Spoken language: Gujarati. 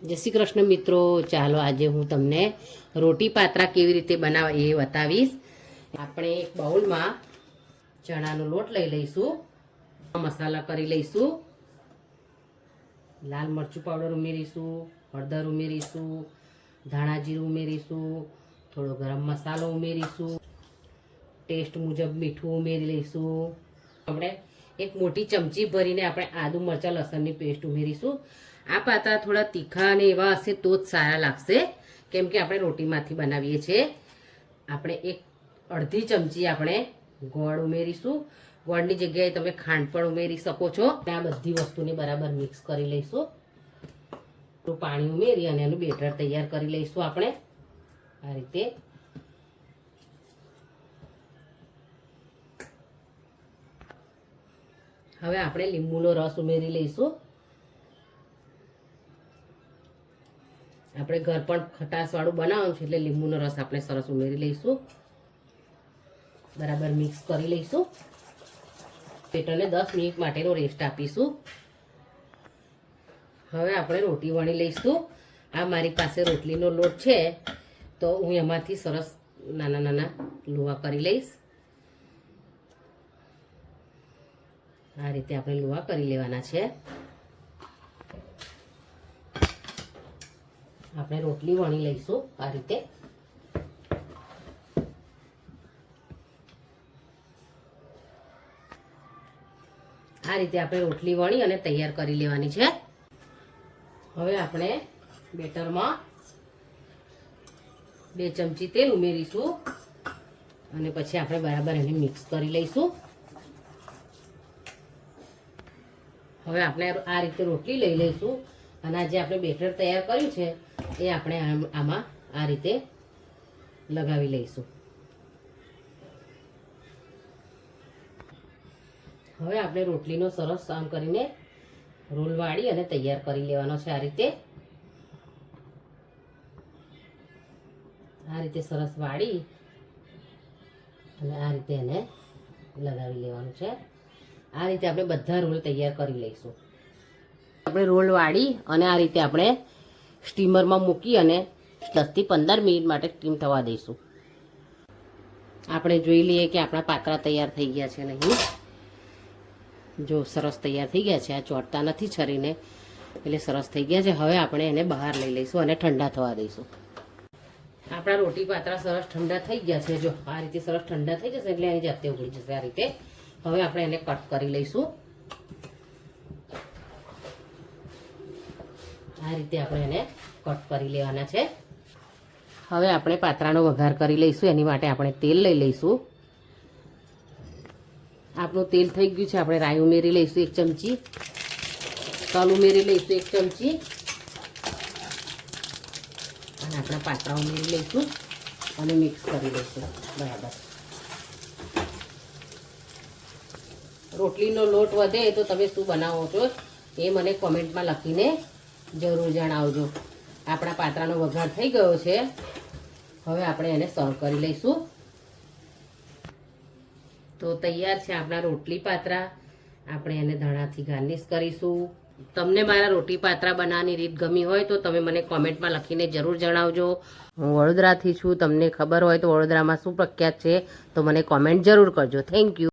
જય શ્રી કૃષ્ણ મિત્રો, ચાલો આજે હું તમને રોટી પાત્રા કેવી રીતે બનાવવા એ બતાવીશ। આપણે એક બાઉલમાં ચણાનો લોટ લઈ લઈશું, મસાલા કરી લઈશું, લાલ મરચું પાવડર ઉમેરીશું, હળદર ઉમેરીશું, ધાણા જીરું ઉમેરીશું, થોડો ગરમ મસાલો ઉમેરીશું, ટેસ્ટ મુજબ મીઠું ઉમેરી લઈશું। આપણે એક મોટી ચમચી ભરીને આપણે આદુ મરચાં લસણની પેસ્ટ ઉમેરીશું। આ પાત્રા થોડા તીખા અને એવા હશે તો જ સારા લાગશે, કેમ કે આપણે રોટીમાંથી બનાવીએ છીએ। આપણે એક અડધી ચમચી આપણે ગોળ ઉમેરીશું, ગોળની જગ્યાએ તમે ખાંડ પણ ઉમેરી શકો છો। આ બધી વસ્તુને બરાબર મિક્સ કરી લઈશું। તો પાણી ઉમેરી અને એનું બેટર તૈયાર કરી લઈશું આપણે આ રીતે। હવે આપણે લીંબુનો રસ ઉમેરી લઈશું। આપણે ઘર પણ ખટાશવાળું બનાવવાનું છે એટલે લીંબુનો રસ આપણે સરસ ઉમેરી લઈશું, બરાબર મિક્સ કરી લઈશું। બેટરને 10 મિનિટ માટેનો રેસ્ટ આપીશું। હવે આપણે રોટી વણી લઈશું। આ મારી પાસે રોટલીનો લોટ છે તો હું એમાંથી સરસ નાના નાના લુવા કરી લઈશ। આ રીતે આપણે લુવા કરી લેવાના છે। આપણે રોટલી વણી લઈશું આ રીતે। આ રીતે આપણે રોટલી વણી અને તૈયાર કરી લેવાની છે। હવે આપણે બેટરમાં 2 ચમચી તેલ ઉમેરીશું અને પછી આપણે બરાબર એને મિક્સ કરી લઈશું। હવે આપણે આ રીતે રોટલી લઈ લઈશું અને આ જે આપણે બેટર તૈયાર કર્યું છે એ આપણે આમાં આ રીતે લગાવી લઈશું। હવે આપણે રોટલીનો સરસ આમ કરીને રોલ વાળી અને તૈયાર કરી લેવાનો છે આ રીતે। આ રીતે સરસ વાળી અને આ રીતે એને લગાવી લેવાનું છે। આ રીતે આપણે બધા રોલ તૈયાર કરી લઈશું। આપણે રોલ વાળી અને આ રીતે આપણે સ્ટીમરમાં મૂકી અને 10 થી 15 મિનિટ માટે સ્ટીમ થવા દઈશું। આપણે જોઈ લઈએ કે આપણા પાત્રા તૈયાર થઈ ગયા છે નહીં। જો સરસ તૈયાર થઈ ગયા છે, આ ચોટતા નથી છરીને એટલે સરસ થઈ ગયા છે। હવે આપણે એને બહાર લઈ લઈશું અને ઠંડા થવા દઈશું। આપણા રોટી પાત્રા સરસ ઠંડા થઈ ગયા છે। જો આ રીતે સરસ ઠંડા થઈ જશે એટલે એની જાતે ઉગળી જશે આ રીતે। હવે આપણે એને કટ કરી લઈશું। આ રીતે આપણે એને કટ કરી લેવાના છે। હવે આપણે પાત્રાનો વઘાર કરી લઈશું। એની માટે આપણે તેલ લઈ લઈશું। આપણું તેલ થઈ ગયું છે, આપણે રાઈ ઉમેરી લઈશું 1 ચમચી, તલ ઉમેરી લઈશું 1 ચમચી અને આપણા પાત્રા ઉમેરી લઈશું અને મિક્સ કરી લઈશું બરાબર। રોટલીનો લોટ વધે તો તમે શું બનાવો છો એ મને કોમેન્ટમાં લખીને જરૂર જણાવજો। આપણા પાત્રાનો વઘાર થઈ ગયો છે। હવે આપણે એને સર્વ કરી લઈશું। તો તૈયાર છે આપણા રોટલી પાત્રા। આપણે એને ધાણાથી ગાર્નિશ કરીશું। તમને મારા રોટી પાત્રા બનાવવાની રીત ગમી હોય તો તમે મને કોમેન્ટમાં લખીને જરૂર જણાવજો। હું વડોદરાથી છું, તમને ખબર હોય તો વડોદરામાં શું પ્રખ્યાત છે તો મને કોમેન્ટ જરૂર કરજો। Thank you.